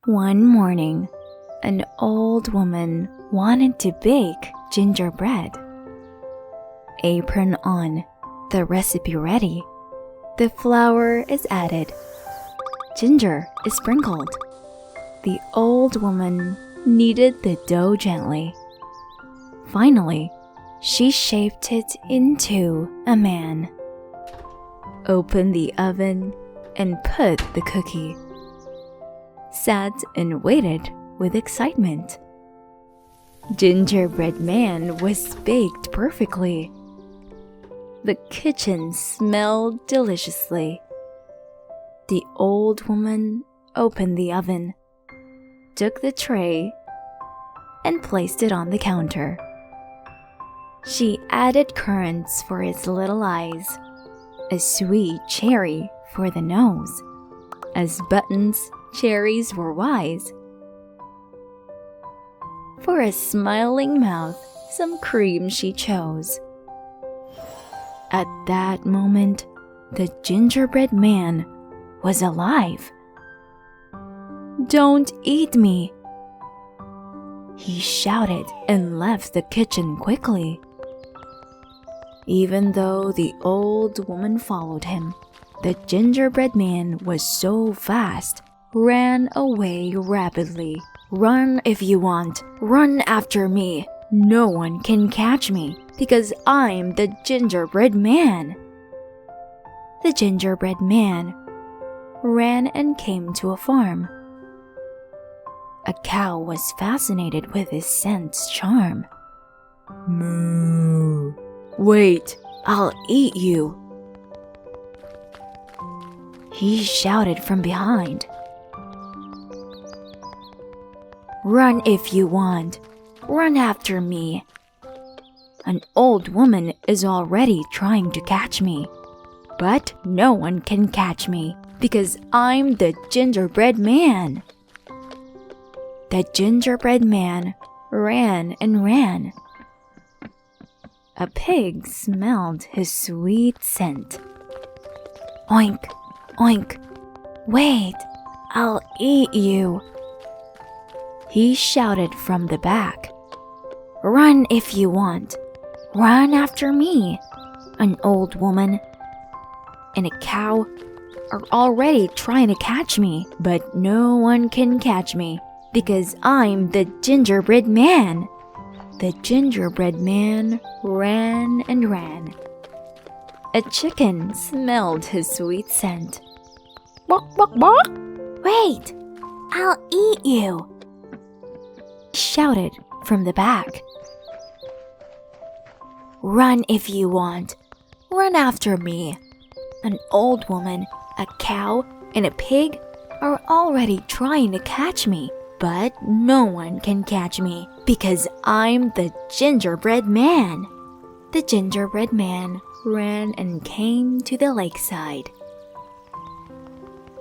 One morning, an old woman wanted to bake gingerbread. Apron on, the recipe ready. The flour is added. Ginger is sprinkled. The old woman kneaded the dough gently. Finally, she shaped it into a man. Opened the oven and put the cookie. Sat and waited with excitement. Gingerbread Man was baked perfectly. The kitchen smelled deliciously. The old woman opened the oven, took the tray, and placed it on the counter. She added currants for his little eyes, a sweet cherry for the nose. As buttons, cherries were wise. For a smiling mouth, some cream she chose. At that moment, the gingerbread man was alive. "Don't eat me!" he shouted and left the kitchen quickly. Even though the old woman followed him, the gingerbread man was so fast, ran away rapidly. "Run if you want, run after me. No one can catch me because I'm the gingerbread man." The gingerbread man ran and came to a farm. A cow was fascinated with his scent's charm. "Moo! Wait, I'll eat you!" he shouted from behind. "Run if you want, run after me. An old woman is already trying to catch me, but no one can catch me because I'm the gingerbread man." The gingerbread man ran and ran. A pig smelled his sweet scent. "Oink, oink, wait, I'll eat you!" he shouted from the back. "Run if you want, run after me. An old woman and a cow are already trying to catch me, but no one can catch me because I'm the gingerbread man." The gingerbread man ran and ran. A chicken smelled his sweet scent. "Bok, bok, bok! Wait, I'll eat you!" shouted from the back. "Run if you want, run after me. An old woman, a cow, and a pig are already trying to catch me, but no one can catch me because I'm the gingerbread man." The gingerbread man ran and came to the lakeside.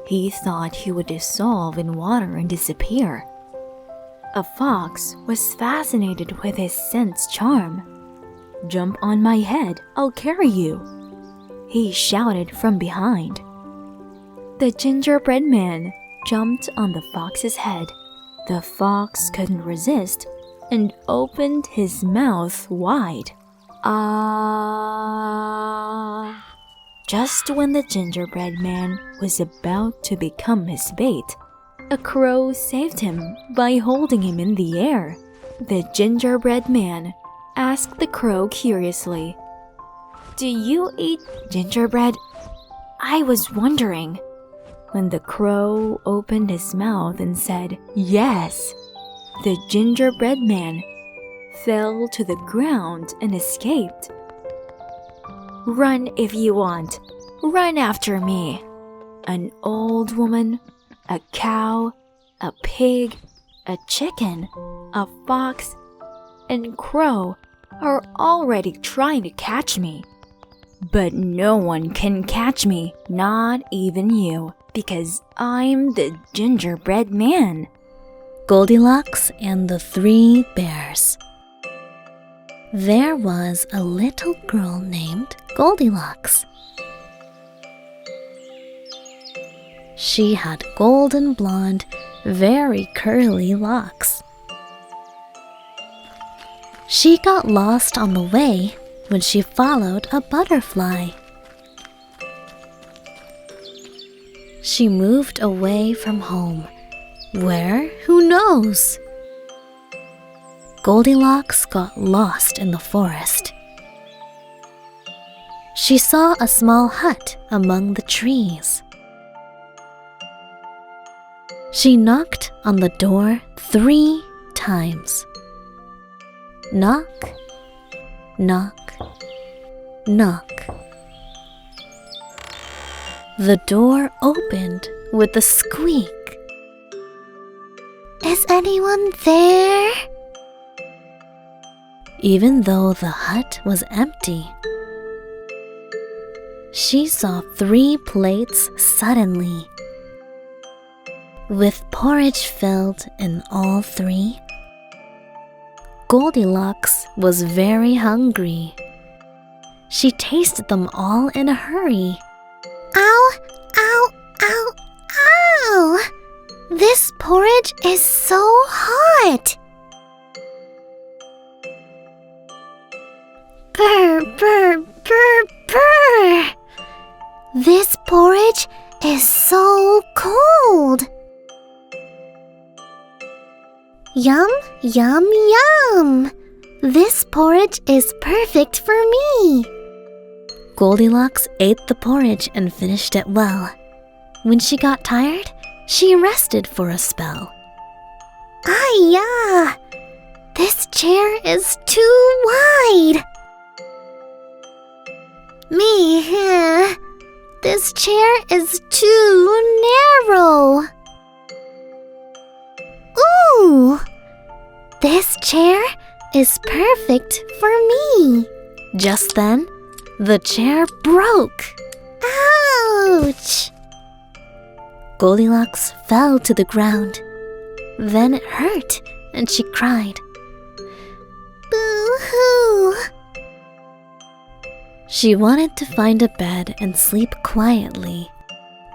He thought he would dissolve in water and disappear. A fox was fascinated with his scent's charm. "Jump on my head, I'll carry you!" he shouted from behind. The gingerbread man jumped on the fox's head. The fox couldn't resist and opened his mouth wide. "Ah!" Just when the gingerbread man was about to become his bait, a crow saved him by holding him in the air. The gingerbread man asked the crow curiously, "Do you eat gingerbread? I was wondering." When the crow opened his mouth and said, "Yes," the gingerbread man fell to the ground and escaped. "Run if you want, run after me. An old woman, a cow, a pig, a chicken, a fox, and crow are already trying to catch me. But no one can catch me, not even you, because I'm the gingerbread man." Goldilocks and the Three Bears. There was a little girl named Goldilocks. She had golden blonde, very curly locks. She got lost on the way when she followed a butterfly. She moved away from home. Where? Who knows? Goldilocks got lost in the forest. She saw a small hut among the trees. She knocked on the door 3 times. Knock, knock, knock. The door opened with a squeak. Is anyone there? Even though the hut was empty, she saw 3 plates suddenly, with porridge filled in all 3. Goldilocks was very hungry. She tasted them all in a hurry. Ow, ow, ow, ow! This porridge is so hot! Brr, brr, brr, brr! This porridge is so cold! Yum, yum, yum! This porridge is perfect for me! Goldilocks ate the porridge and finished it well. When she got tired, she rested for a spell. Ah-ya! This chair is too wide! Me, this chair is too narrow. Ooh! This chair is perfect for me. Just then, the chair broke. Ouch! Goldilocks fell to the ground. Then it hurt, and she cried. Boo-hoo! She wanted to find a bed and sleep quietly.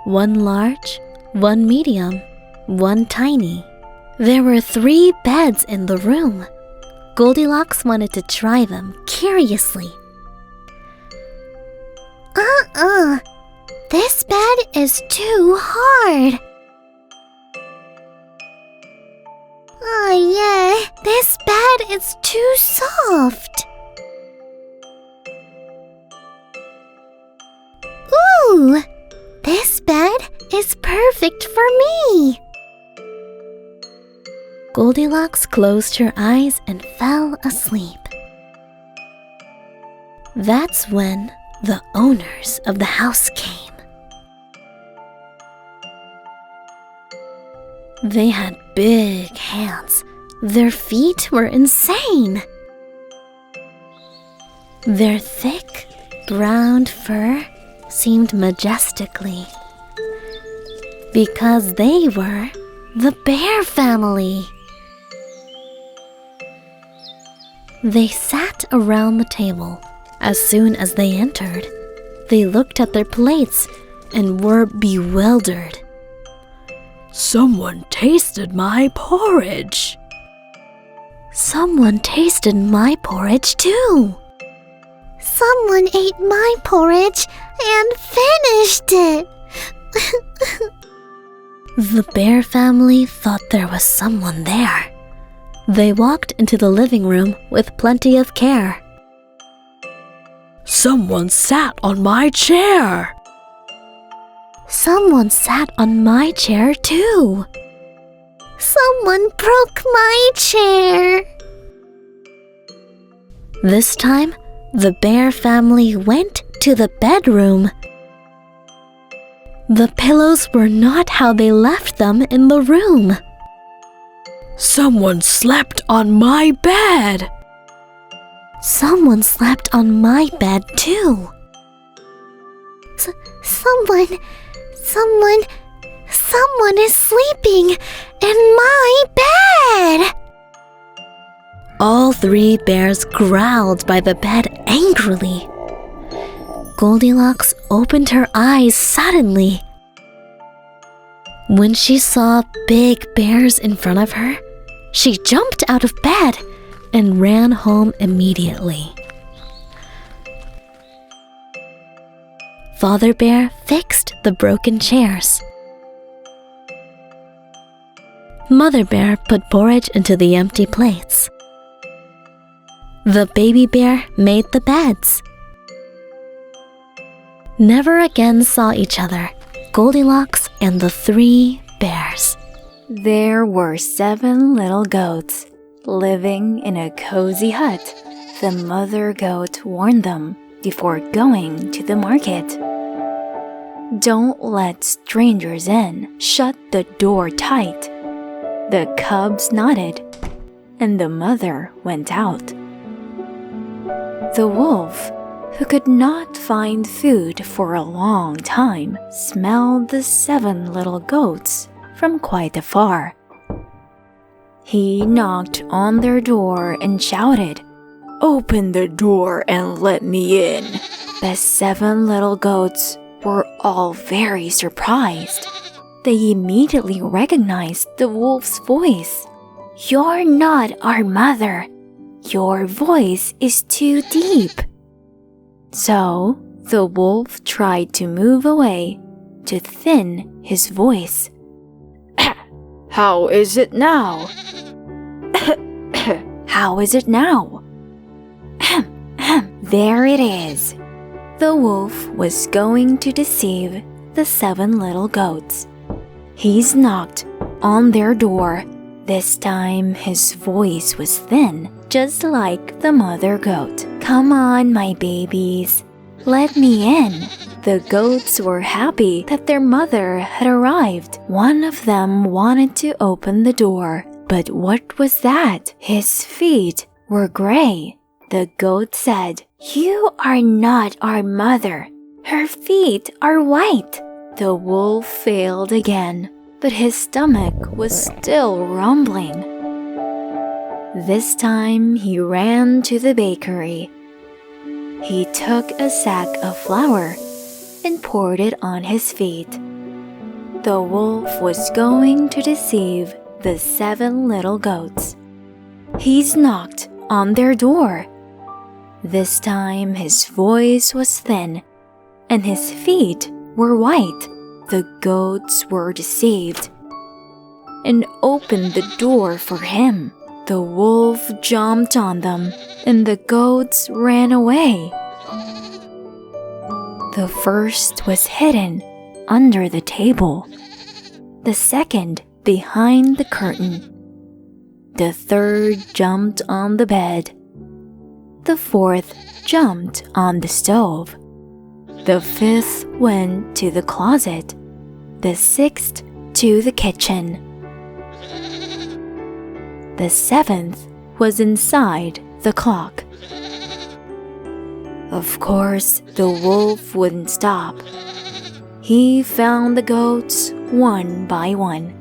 1 large, 1 medium, 1 tiny. There were 3 beds in the room. Goldilocks wanted to try them curiously. This bed is too hard. Oh yeah, this bed is too soft. Ooh, this bed is perfect for me. Goldilocks closed her eyes and fell asleep. That's when the owners of the house came. They had big hands. Their feet were insane. Their thick, brown fur seemed majestically because they were the bear family. They sat around the table. As soon as they entered, they looked at their plates and were bewildered. Someone tasted my porridge. Someone tasted my porridge too. Someone ate my porridge and finished it. The bear family thought there was someone there. They walked into the living room with plenty of care. Someone sat on my chair. Someone sat on my chair too. Someone broke my chair. This time, the bear family went to the bedroom. The pillows were not how they left them in the room. Someone slept on my bed. Someone slept on my bed too. Someone is sleeping in my bed. All 3 bears growled by the bed angrily. Goldilocks opened her eyes suddenly. When she saw big bears in front of her, she jumped out of bed and ran home immediately. Father Bear fixed the broken chairs. Mother Bear put porridge into the empty plates. The baby bear made the beds. Never again saw each other, Goldilocks and the 3 bears. There were 7 little goats living in a cozy hut. The mother goat warned them before going to the market. Don't let strangers in. Shut the door tight. The cubs nodded, and the mother went out. The wolf, who could not find food for a long time, smelled the 7 little goats from quite afar. He knocked on their door and shouted, "Open the door and let me in." The 7 little goats were all very surprised. They immediately recognized the wolf's voice. "You're not our mother. Your voice is too deep." So the wolf tried to move away to thin his voice. "How is it now?" "How is it now?" "There it is." The wolf was going to deceive the 7 little goats. He knocked on their door. This time his voice was thin, just like the mother goat. "Come on, my babies. Let me in." The goats were happy that their mother had arrived. One of them wanted to open the door, but what was that? His feet were gray. The goat said, "You are not our mother. Her feet are white." The wolf failed again, but his stomach was still rumbling. This time he ran to the bakery. He took a sack of flour and poured it on his feet. The wolf was going to deceive the 7 little goats. He knocked on their door. This time his voice was thin and his feet were white. The goats were deceived and opened the door for him. The wolf jumped on them and the goats ran away. The first was hidden under the table, the second behind the curtain, the third jumped on the bed, the fourth jumped on the stove, the fifth went to the closet, the sixth to the kitchen. The 7th was inside the clock. Of course, the wolf wouldn't stop. He found the goats one by one.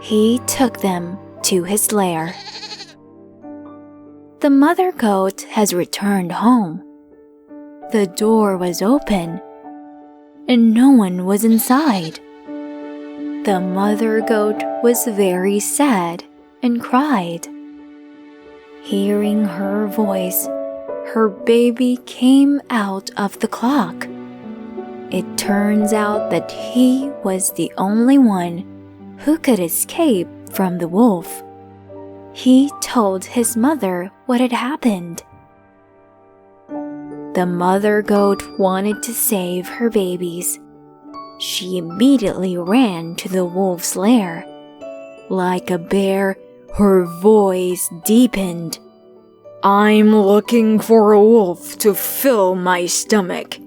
He took them to his lair. The mother goat has returned home. The door was open, and no one was inside. The mother goat was very sad and cried. Hearing her voice, her baby came out of the clock. It turns out that he was the only one who could escape from the wolf. He told his mother what had happened. The mother goat wanted to save her babies. She immediately ran to the wolf's lair. Like a bear, her voice deepened. "I'm looking for a wolf to fill my stomach."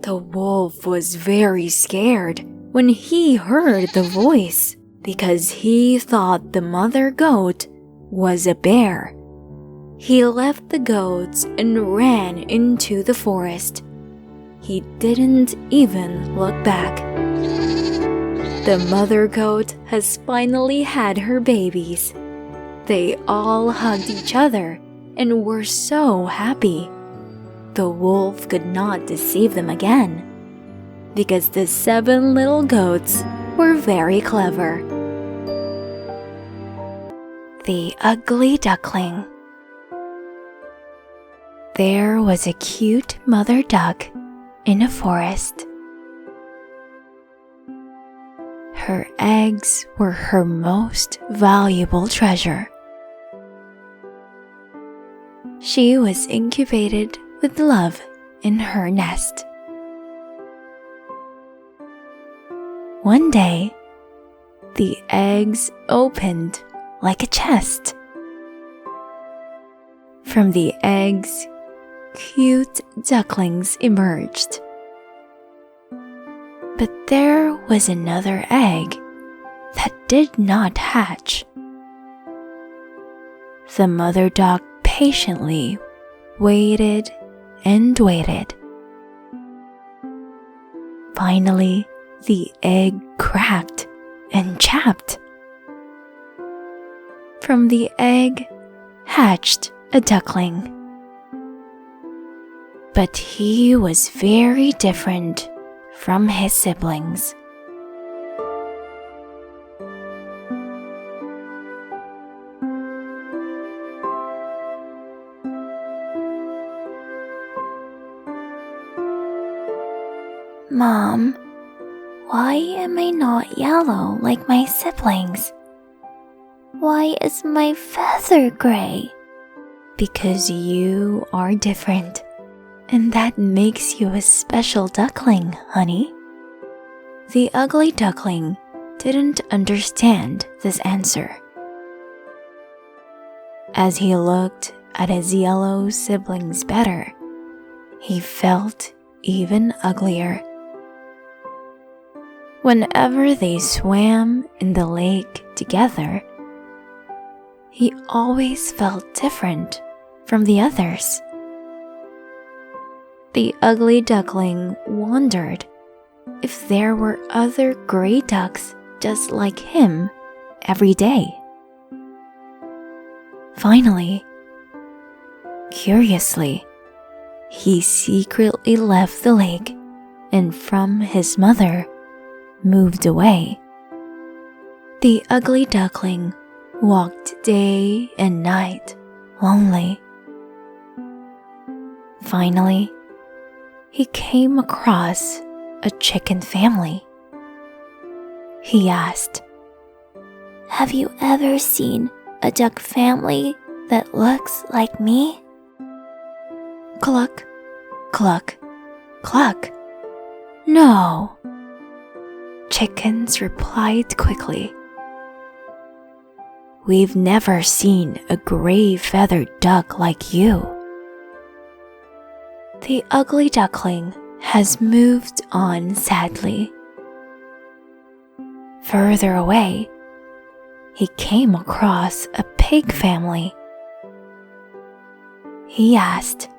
The wolf was very scared when he heard the voice because he thought the mother goat was a bear. He left the goats and ran into the forest. He didn't even look back. The mother goat has finally had her babies. They all hugged each other and were so happy. The wolf could not deceive them again, because the 7 little goats were very clever. The Ugly Duckling. There was a cute mother duck in a forest. Her eggs were her most valuable treasure. She was incubated with love in her nest. One day, the eggs opened like a chest. From the eggs, cute ducklings emerged. But there was another egg that did not hatch. The mother duck patiently waited and waited. Finally, the egg cracked and chapped. From the egg hatched a duckling. But he was very different from his siblings. Mom, why am I not yellow like my siblings? Why is my feather gray? Because you are different, and that makes you a special duckling, honey. The Ugly Duckling didn't understand this answer. As he looked at his yellow siblings better, he felt even uglier. Whenever they swam in the lake together, he always felt different from the others. The Ugly Duckling wondered if there were other gray ducks just like him every day. Finally, curiously, he secretly left the lake and from his mother moved away. The Ugly Duckling walked day and night, lonely. Finally, he came across a chicken family. He asked, Have you ever seen a duck family that looks like me? Cluck, cluck, cluck. No. Chickens replied quickly. We've never seen a gray feathered duck like you. The Ugly Duckling has moved on sadly. Further away, he came across a pig family. He asked,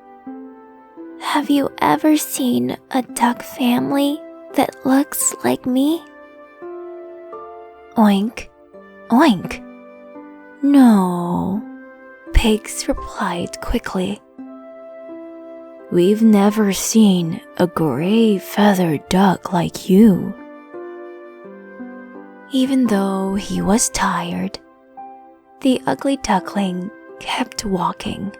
Have you ever seen a duck family that looks like me? Oink, oink. No, pigs replied quickly. We've never seen a gray feathered duck like you. Even though he was tired, the Ugly Duckling kept walking.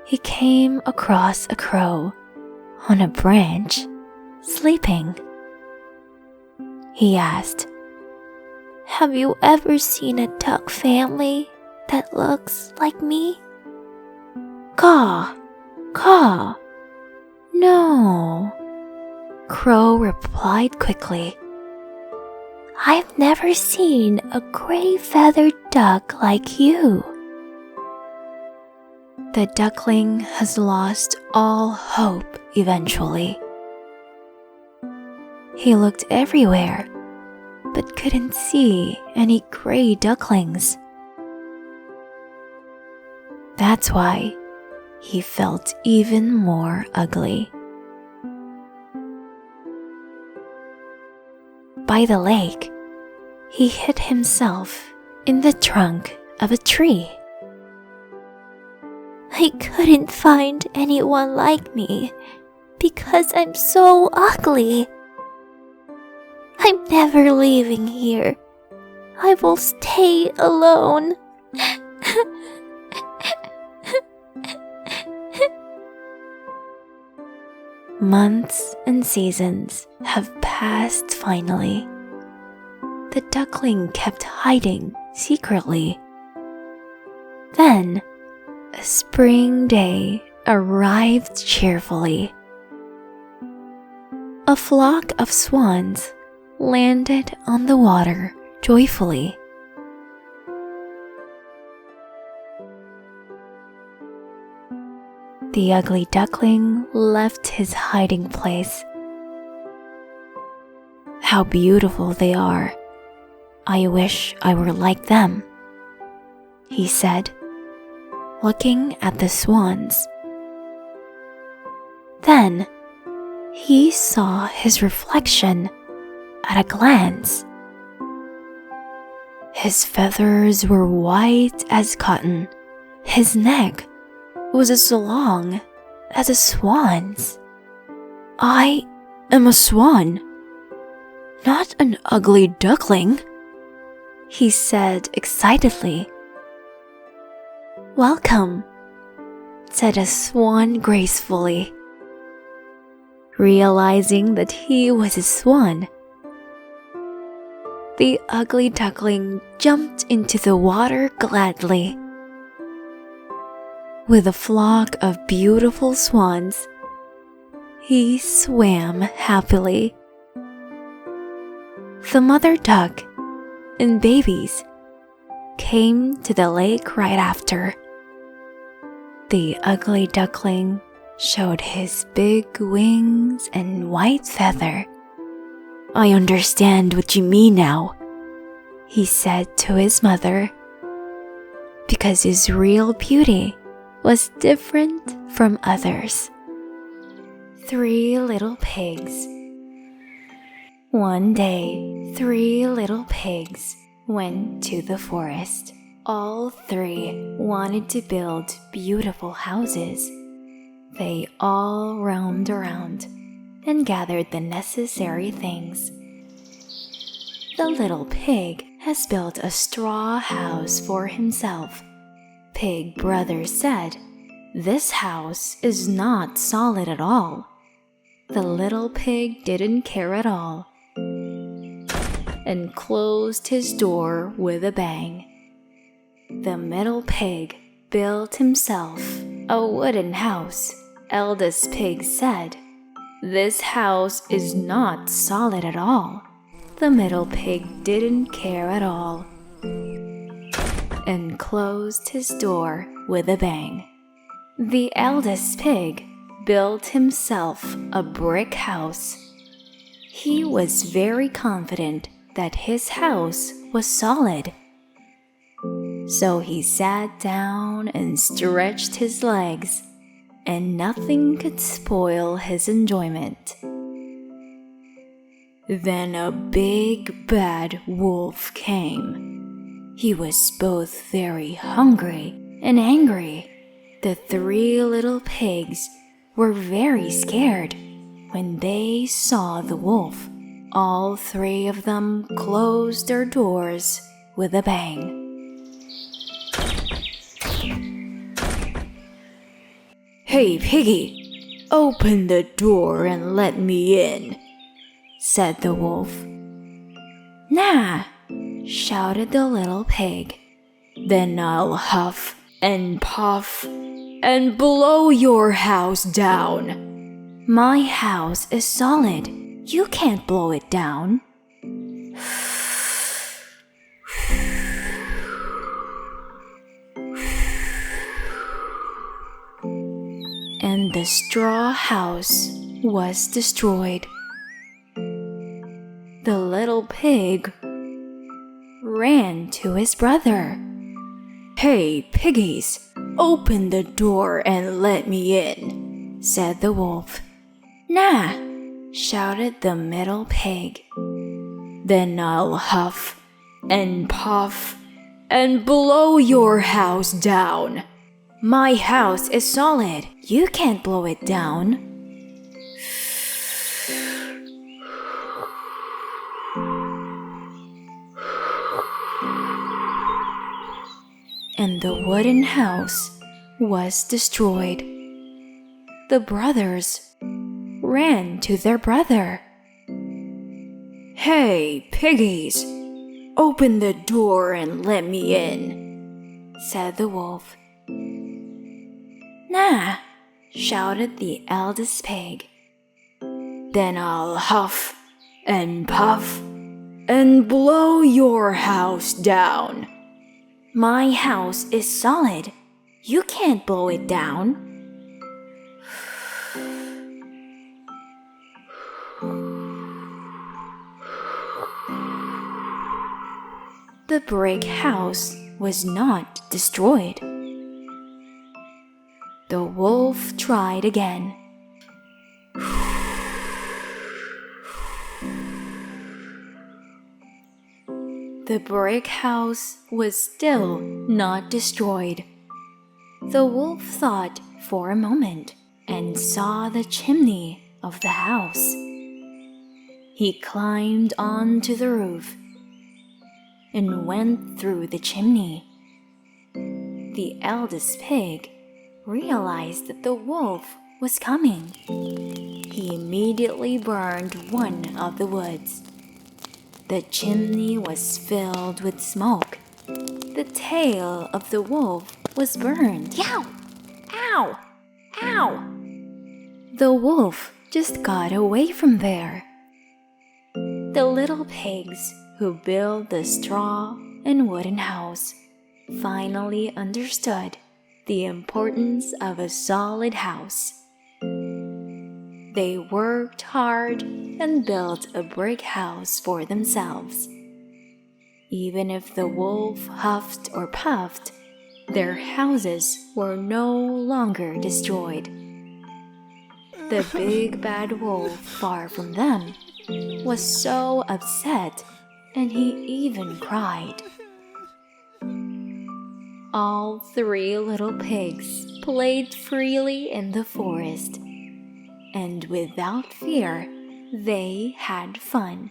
He came across a crow on a branch, sleeping. He asked, Have you ever seen a duck family that looks like me? Caw, caw. No. Crow replied quickly. I've never seen a gray feathered duck like you. The duckling has lost all hope eventually. He looked everywhere, but couldn't see any gray ducklings. That's why he felt even more ugly. By the lake, he hid himself in the trunk of a tree. I couldn't find anyone like me because I'm so ugly. I'm never leaving here. I will stay alone. Months and seasons have passed finally. The duckling kept hiding secretly. Then, a spring day arrived cheerfully. A flock of swans landed on the water joyfully. The ugly duckling left his hiding place. How beautiful they are. I wish I were like them, he said, looking at the swans. Then he saw his reflection at a glance. His feathers were white as cotton. His neck was as long as a swan's. I am a swan, not an ugly duckling, he said excitedly. Welcome, said a swan gracefully. Realizing that he was a swan, the ugly duckling jumped into the water gladly. With a flock of beautiful swans, he swam happily. The mother duck and babies came to the lake right after. The ugly duckling showed his big wings and white feather. I understand what you mean now, he said to his mother, because his real beauty was different from others. 3 little pigs. One day, 3 little pigs went to the forest. All 3 wanted to build beautiful houses. They all roamed around and gathered the necessary things. The little pig has built a straw house for himself. Pig brother said, "This house is not solid at all." The little pig didn't care at all and closed his door with a bang. The middle pig built himself a wooden house. Eldest pig said, "This house is not solid at all." The middle pig didn't care at all and closed his door with a bang. The eldest pig built himself a brick house. He was very confident that his house was solid. So he sat down and stretched his legs, and nothing could spoil his enjoyment. Then a big bad wolf came. He was both very hungry and angry. The 3 little pigs were very scared when they saw the wolf. All 3 of them closed their doors with a bang. "Hey, piggy, open the door and let me in," said the wolf. "Nah," shouted the little pig. "Then I'll huff and puff and blow your house down." "My house is solid. You can't blow it down." And the straw house was destroyed. The little pig ran to his brother. "Hey, piggies, open the door and let me in," said the wolf. "Nah," shouted the middle pig. "Then I'll huff and puff and blow your house down." My house is solid. You can't blow it down. And the wooden house was destroyed. The brothers ran to their brother. "Hey, piggies! Open the door and let me in," said the wolf. "Nah," shouted the eldest pig. "Then I'll huff and puff and blow your house down." "My house is solid. You can't blow it down." The brick house was not destroyed. The wolf tried again. The brick house was still not destroyed. The wolf thought for a moment and saw the chimney of the house. He climbed onto the roof and went through the chimney. The eldest pig realized that the wolf was coming. He immediately burned one of the woods. The chimney was filled with smoke. The tail of the wolf was burned. Yow! Ow! Ow! The wolf just got away from there. The little pigs who built the straw and wooden house finally understood the importance of a solid house. They worked hard and built a brick house for themselves. Even if the wolf huffed or puffed, their houses were no longer destroyed. The big bad wolf, far from them, was so upset, and he even cried. All three little pigs played freely in the forest, and without fear, they had fun.